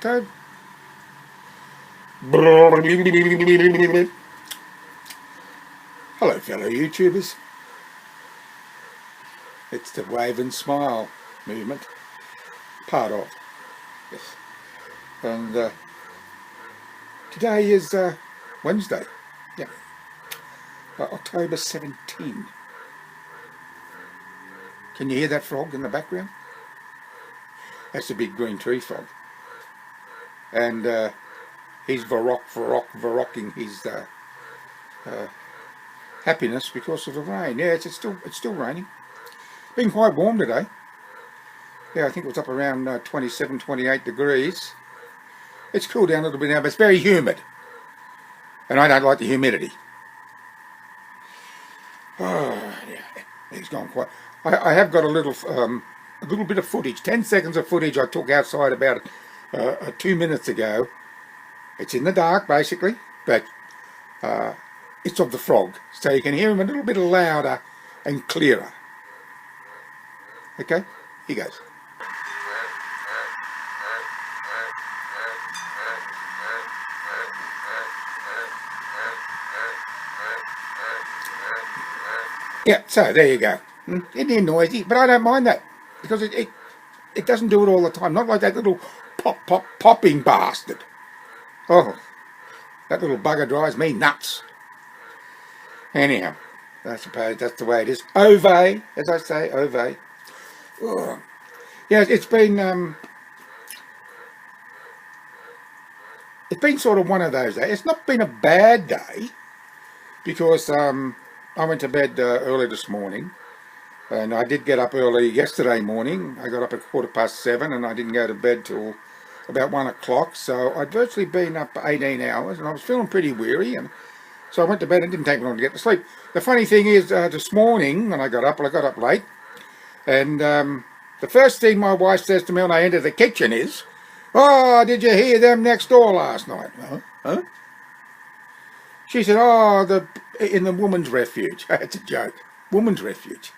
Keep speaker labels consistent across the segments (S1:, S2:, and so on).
S1: Toad. Hello fellow YouTubers, it's the wave and smile movement, part of, yes. And today is Wednesday, yeah, October 17. Can you hear that frog in the background? That's a big green tree frog. And he's varrocking his happiness because of the rain. Yeah, it's still raining. Been quite warm today. Yeah, I think it was up around 27, 28 degrees. It's cooled down a little bit now, but it's very humid. And I don't like the humidity. Oh, yeah, he's gone quite. I have got a little bit of footage, 10 seconds of footage I took outside about 2 minutes ago. It's in the dark, basically, but it's of the frog, so you can hear him a little bit louder and clearer. Okay, here goes. Yeah, so there you go. Isn't he noisy? But I don't mind that, because it doesn't do it all the time. Not like that little popping bastard. Oh, that little bugger drives me nuts. Anyhow, I suppose that's the way it is. Ove, as I say, ove. Oh. Yeah, it's been sort of one of those days. It's not been a bad day, because I went to bed early this morning, and I did get up early yesterday morning. I got up at 7:15, and I didn't go to bed till about 1 o'clock, so I'd virtually been up 18 hours, and I was feeling pretty weary, and so I went to bed. It didn't take me long to get to sleep. The funny thing is, this morning when I got up late, and the first thing my wife says to me when I enter the kitchen is, "Oh, did you hear them next door last night?" Huh? She said, "Oh, in the woman's refuge." It's a joke. Woman's refuge.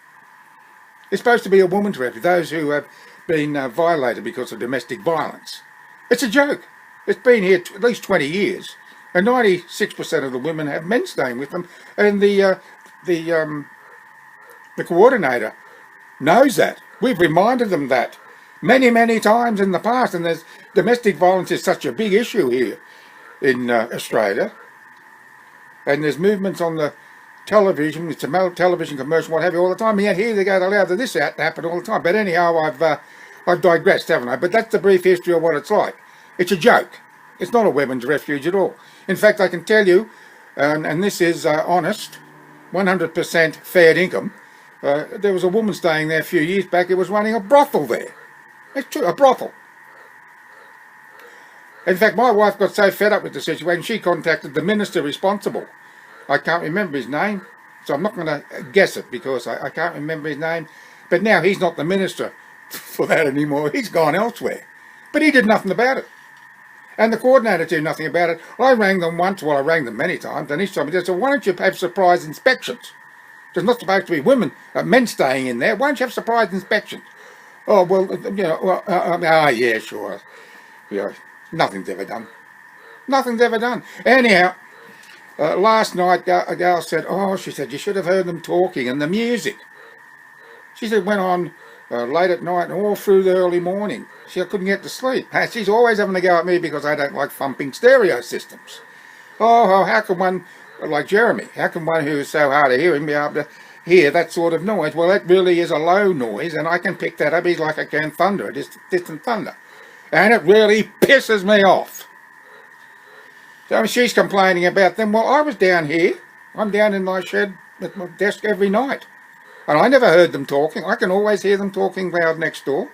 S1: It's supposed to be a woman's refuge, those who have been violated because of domestic violence. It's a joke. It's been here at least 20 years, and 96% of the women have men staying with them, and the coordinator knows that. We've reminded them that many times in the past, and domestic violence is such a big issue here in Australia, and there's movements on the television, it's a television commercial, what have you, all the time, and yet here they go, allow this to happen all the time. But anyhow, I've digressed, haven't I? But that's the brief history of what it's like. It's a joke. It's not a women's refuge at all. In fact, I can tell you, and this is honest, 100% fair income, there was a woman staying there a few years back who was running a brothel there. It's true, a brothel. In fact, my wife got so fed up with the situation, she contacted the minister responsible. I can't remember his name, so I'm not going to guess it because I can't remember his name. But now he's not the minister for that anymore. He's gone elsewhere. But he did nothing about it. And the coordinator did nothing about it. I rang them once, well, I rang them many times, and each time they said, "Why don't you have surprise inspections? There's not supposed to be men staying in there. Why don't you have surprise inspections?" "Oh, well, yeah, sure. Yeah, nothing's ever done. Nothing's ever done." Anyhow, last night a girl said, she said, "You should have heard them talking and the music." She said it went on late at night and all through the early morning. She couldn't get to sleep. She's always having to go at me because I don't like thumping stereo systems. How can one, like Jeremy, how can one who is so hard of hearing be able to hear that sort of noise? Well, that really is a low noise, and I can pick that up. It's like I can thunder, distant thunder. And it really pisses me off. So she's complaining about them. Well, I was down here. I'm down in my shed at my desk every night. And I never heard them talking. I can always hear them talking loud next door.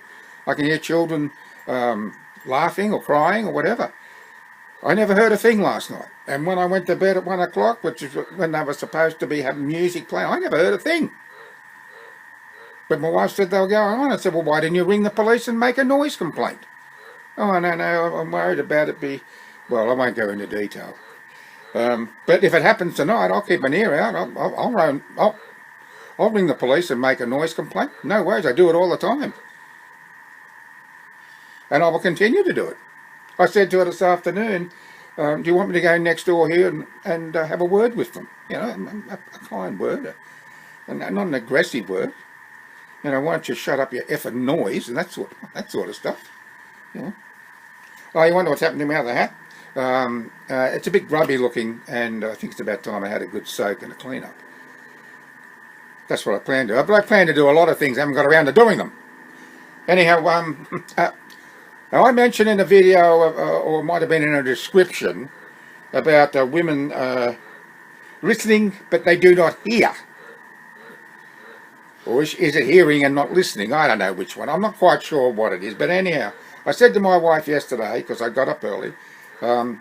S1: I can hear children laughing or crying or whatever. I never heard a thing last night. And when I went to bed at 1 o'clock, which is when they were supposed to be having music playing, I never heard a thing. But my wife said they were going on. I said, "Well, why didn't you ring the police and make a noise complaint?" "Oh, no, I'm worried about it Well, I won't go into detail. But if it happens tonight, I'll keep an ear out. I'll ring the police and make a noise complaint. No worries, I do it all the time. And I will continue to do it. I said to her this afternoon, do you want me to go next door here and have a word with them? You know, a kind word, and not an aggressive word. You know, why don't you shut up your effing noise and that sort of stuff. You know. Oh, you wonder what's happened to me out of the hat? It's a bit grubby looking, and I think it's about time I had a good soak and a clean up. That's what I plan to do. But I plan to do a lot of things. I haven't got around to doing them. Anyhow, now I mentioned in a video, or it might have been in a description, about women listening but they do not hear. Or is it hearing and not listening? I don't know which one. I'm not quite sure what it is. But anyhow, I said to my wife yesterday, because I got up early, I'm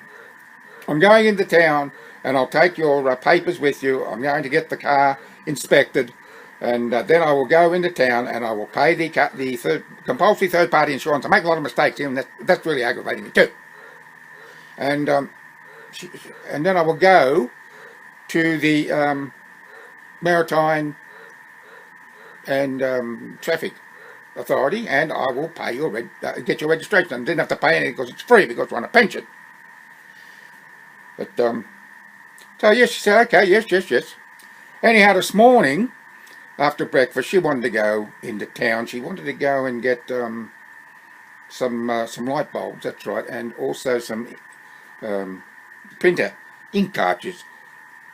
S1: going into town and I'll take your papers with you. I'm going to get the car inspected, and then I will go into town and I will pay the compulsory third-party insurance. I make a lot of mistakes here, and that's really aggravating me too. And then I will go to the Maritime and Traffic Authority, and I will pay get your registration. I didn't have to pay anything because it's free, because we're on a pension. But so yes, she said, okay, yes. Anyhow, this morning after breakfast, she wanted to go into town. She wanted to go and get some light bulbs. That's right, and also some printer ink cartridges.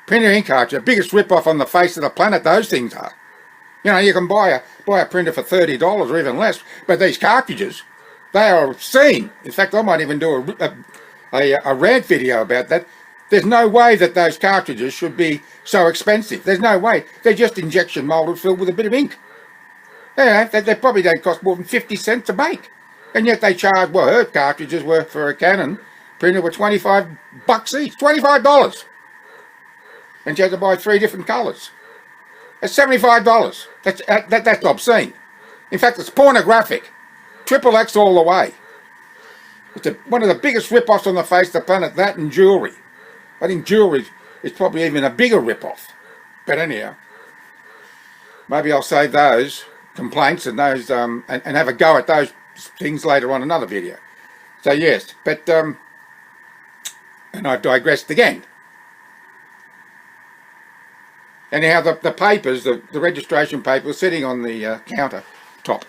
S1: Printer ink cartridges, the biggest rip-off on the face of the planet. Those things are. You know, you can buy a printer for $30 or even less, but these cartridges, they are obscene. In fact, I might even do a rant video about that. There's no way that those cartridges should be so expensive. There's no way. They're just injection molded filled with a bit of ink. You know, they probably don't cost more than 50 cents a make. And yet they charge, well, her cartridges were, for a Canon printer, were $25 each. $25. And she had to buy 3 different colours. That's $75. That's obscene. In fact, it's pornographic. XXX all the way. It's one of the biggest rip-offs on the face of the planet, that and jewellery. I think jewellery is probably even a bigger rip-off. But anyhow, maybe I'll save those complaints and those and have a go at those things later on in another video. So yes, but and I've digressed again. Anyhow, the papers, the registration paper, was sitting on the countertop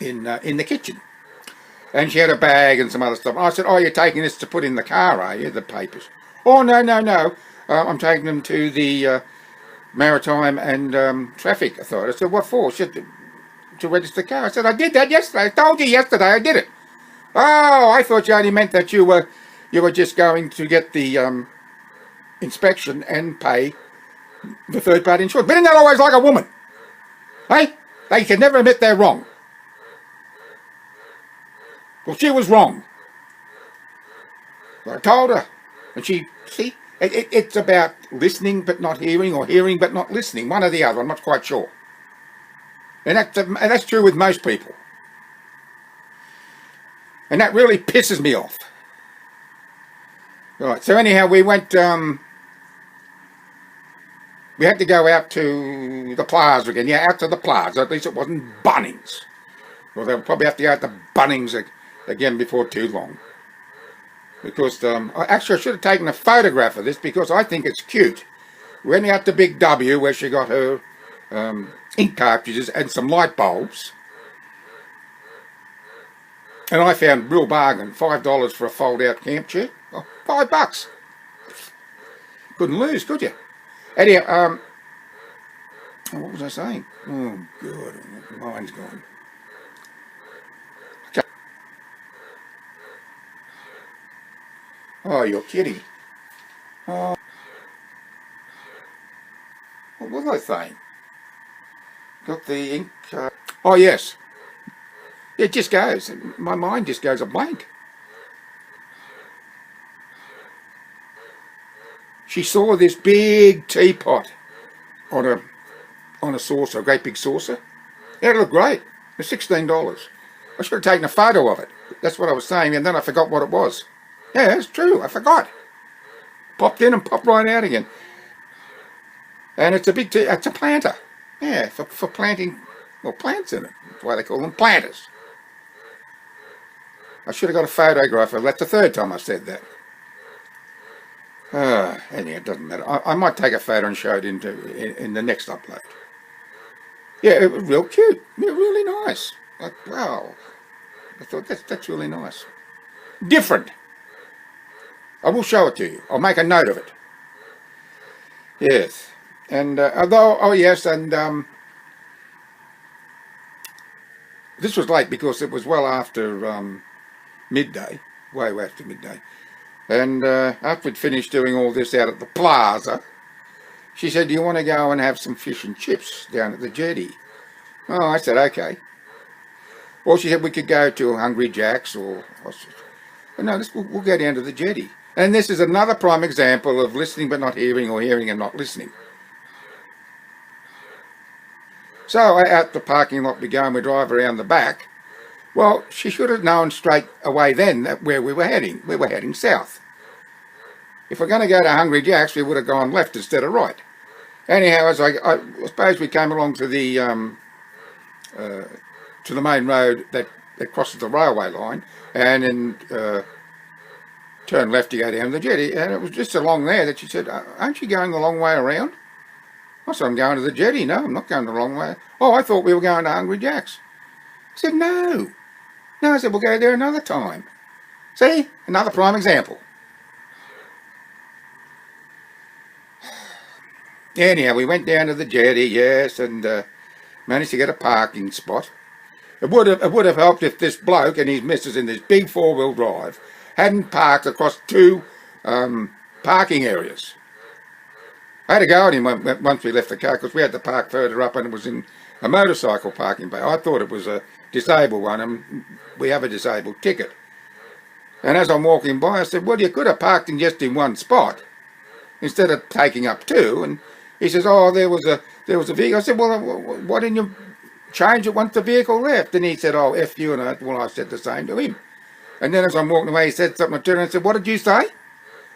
S1: in the kitchen, and she had a bag and some other stuff. I said, "Oh, you're taking this to put in the car, are you? The papers?" "Oh, no. I'm taking them to the Maritime and Traffic Authority." I said, "What for?" She said, "To register the car." I said, "I did that yesterday. I told you yesterday I did it." "Oh, I thought you only meant that you were just going to get the inspection and pay the third-party insurance." But isn't that always like a woman? Hey? They can never admit they're wrong. Well, she was wrong. I told her. And see, it's about listening but not hearing, or hearing but not listening. One or the other, I'm not quite sure. And that's true with most people. And that really pisses me off. Right, so anyhow, we went... we had to go out to the plaza again. Yeah, out to the plaza. At least it wasn't Bunnings. Well, they'll probably have to go out to Bunnings again before too long. Because, actually I should have taken a photograph of this, because I think it's cute. We went out to Big W, where she got her ink cartridges and some light bulbs. And I found real bargain, $5 for a fold-out camp chair. Oh, $5. Couldn't lose, could you? Anyhow, what was I saying? Oh, God, my mind's gone. Okay. Oh, you're kidding. Oh, what was I saying? Got the ink... oh, yes. It just goes. My mind just goes a blank. She saw this big teapot on a saucer, a great big saucer. Yeah, it looked great. It's $16. I should have taken a photo of it. That's what I was saying, and then I forgot what it was. Yeah, it's true. I forgot. Popped in and popped right out again. And it's a big it's a planter. Yeah, for planting, well, plants in it. That's why they call them planters. I should have got a photographer. That's the third time I said that. Anyhow, it doesn't matter. I might take a photo and show it in the next upload. Yeah, it was real cute. Really nice. Like, wow. I thought that's really nice. Different. I will show it to you. I'll make a note of it. Yes. And although, oh yes, and this was late because it was well after midday, way after midday. And after we'd finished doing all this out at the plaza, she said, "Do you want to go and have some fish and chips down at the jetty?" Oh, I said, okay. Well, she said we could go to Hungry Jack's or no, we'll go down to the jetty. And this is another prime example of listening but not hearing, or hearing and not listening. So out the parking lot we go and we drive around the back. Well, she should have known straight away then that where we were heading. We were heading south. If we're going to go to Hungry Jack's, we would have gone left instead of right. Anyhow, as I suppose we came along to the main road that crosses the railway line, and then turned left to go down the jetty, and it was just along there that she said, "Aren't you going the long way around?" I said, "I'm going to the jetty." "No, I'm not going the wrong way." "Oh, I thought we were going to Hungry Jack's." I said, "No." "No," I said, "we'll go there another time." See? Another prime example. Anyhow, we went down to the jetty, yes, and managed to get a parking spot. It would have helped if this bloke and his missus in this big four-wheel drive hadn't parked across two parking areas. I had to go at him once we left the car because we had to park further up and it was in a motorcycle parking bay. I thought it was a disabled one and we have a disabled ticket. And as I'm walking by, I said, "Well, you could have parked in just in one spot instead of taking up two." And he says, "Oh, there was a vehicle." I said, "Well, why didn't you change it once the vehicle left?" And he said, "Oh, F you." And I said the same to him. And then as I'm walking away, he said something. I turned and said, "What did you say?"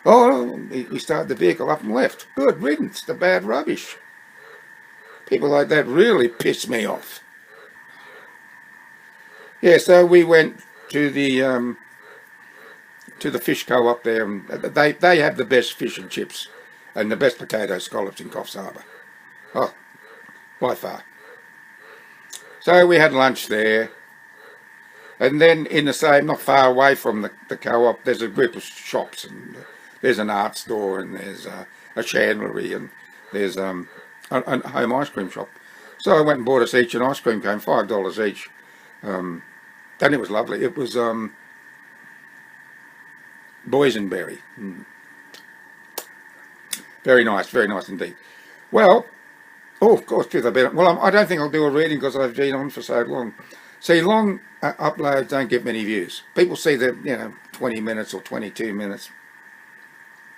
S1: "Oh, he started the vehicle up and left." Good riddance to bad rubbish. People like that really piss me off. Yeah, so we went to the fish co-op there, and they have the best fish and chips and the best potato scallops in Coffs Harbour. Oh, by far. So we had lunch there. And then in the same, not far away from the co-op, there's a group of shops, and there's an art store, and there's a chandlery, and there's a home ice cream shop. So I went and bought us each an ice cream cone, $5 each, and it was lovely. It was boysenberry. Very nice indeed. Well, oh, of course, well, I don't think I'll do a reading because I've been on for so long. See, long uploads don't get many views. People see the 20 minutes or 22 minutes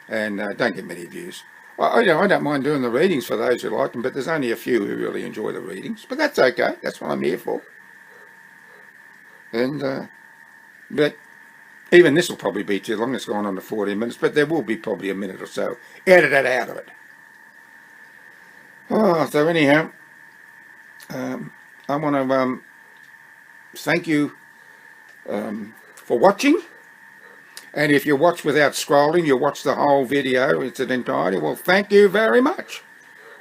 S1: and don't get many views. I don't mind doing the readings for those who like them, but there's only a few who really enjoy the readings. But that's okay. That's what I'm here for. And but even this will probably be too long. It's gone on to 40 minutes, but there will be probably a minute or so edited out of it. Oh, so anyhow, I want to thank you for watching. And if you watch without scrolling, you watch the whole video, it's an entirety, well, thank you very much.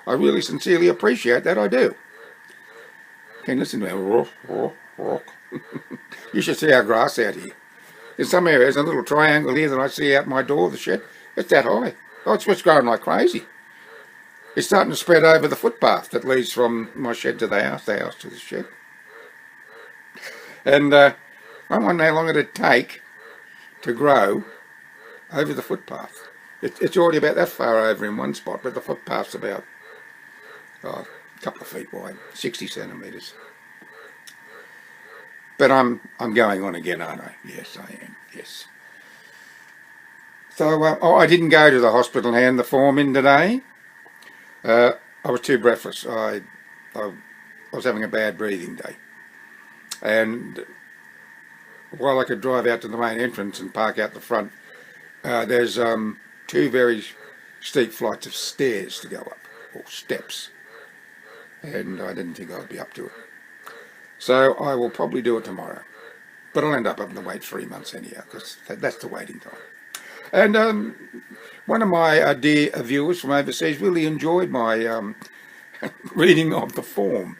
S1: I really sincerely appreciate that, I do. Can you listen to me? You should see our grass out here. In some areas, a little triangle here that I see out my door, the shed, it's that high. Oh, it's just growing like crazy. It's starting to spread over the footpath that leads from my shed to the house to the shed. And I wonder how long it'd take to grow over the footpath. It's already about that far over in one spot, but the footpath's about a couple of feet wide, 60 centimetres. But I'm going on again, aren't I? Yes, I am. Yes. So I didn't go to the hospital and hand the form in today. I was too breathless. I was having a bad breathing day, and while I could drive out to the main entrance and park out the front, there's two very steep flights of stairs to go up, or steps, and I didn't think I'd be up to it. So I will probably do it tomorrow. But I'll end up having to wait 3 months anyhow, because that's the waiting time. And one of my dear viewers from overseas really enjoyed my reading of the form.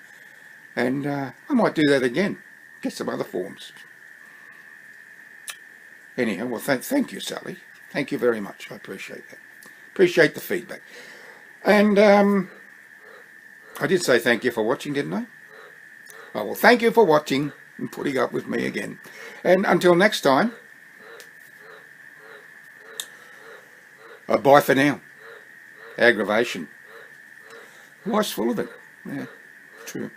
S1: And I might do that again. Get some other forms. Anyhow, well, thank you, Sally. Thank you very much. I appreciate that. Appreciate the feedback. And I did say thank you for watching, didn't I? Oh, well, thank you for watching and putting up with me again. And until next time, bye for now. Aggravation. Life's full of it. Yeah, true.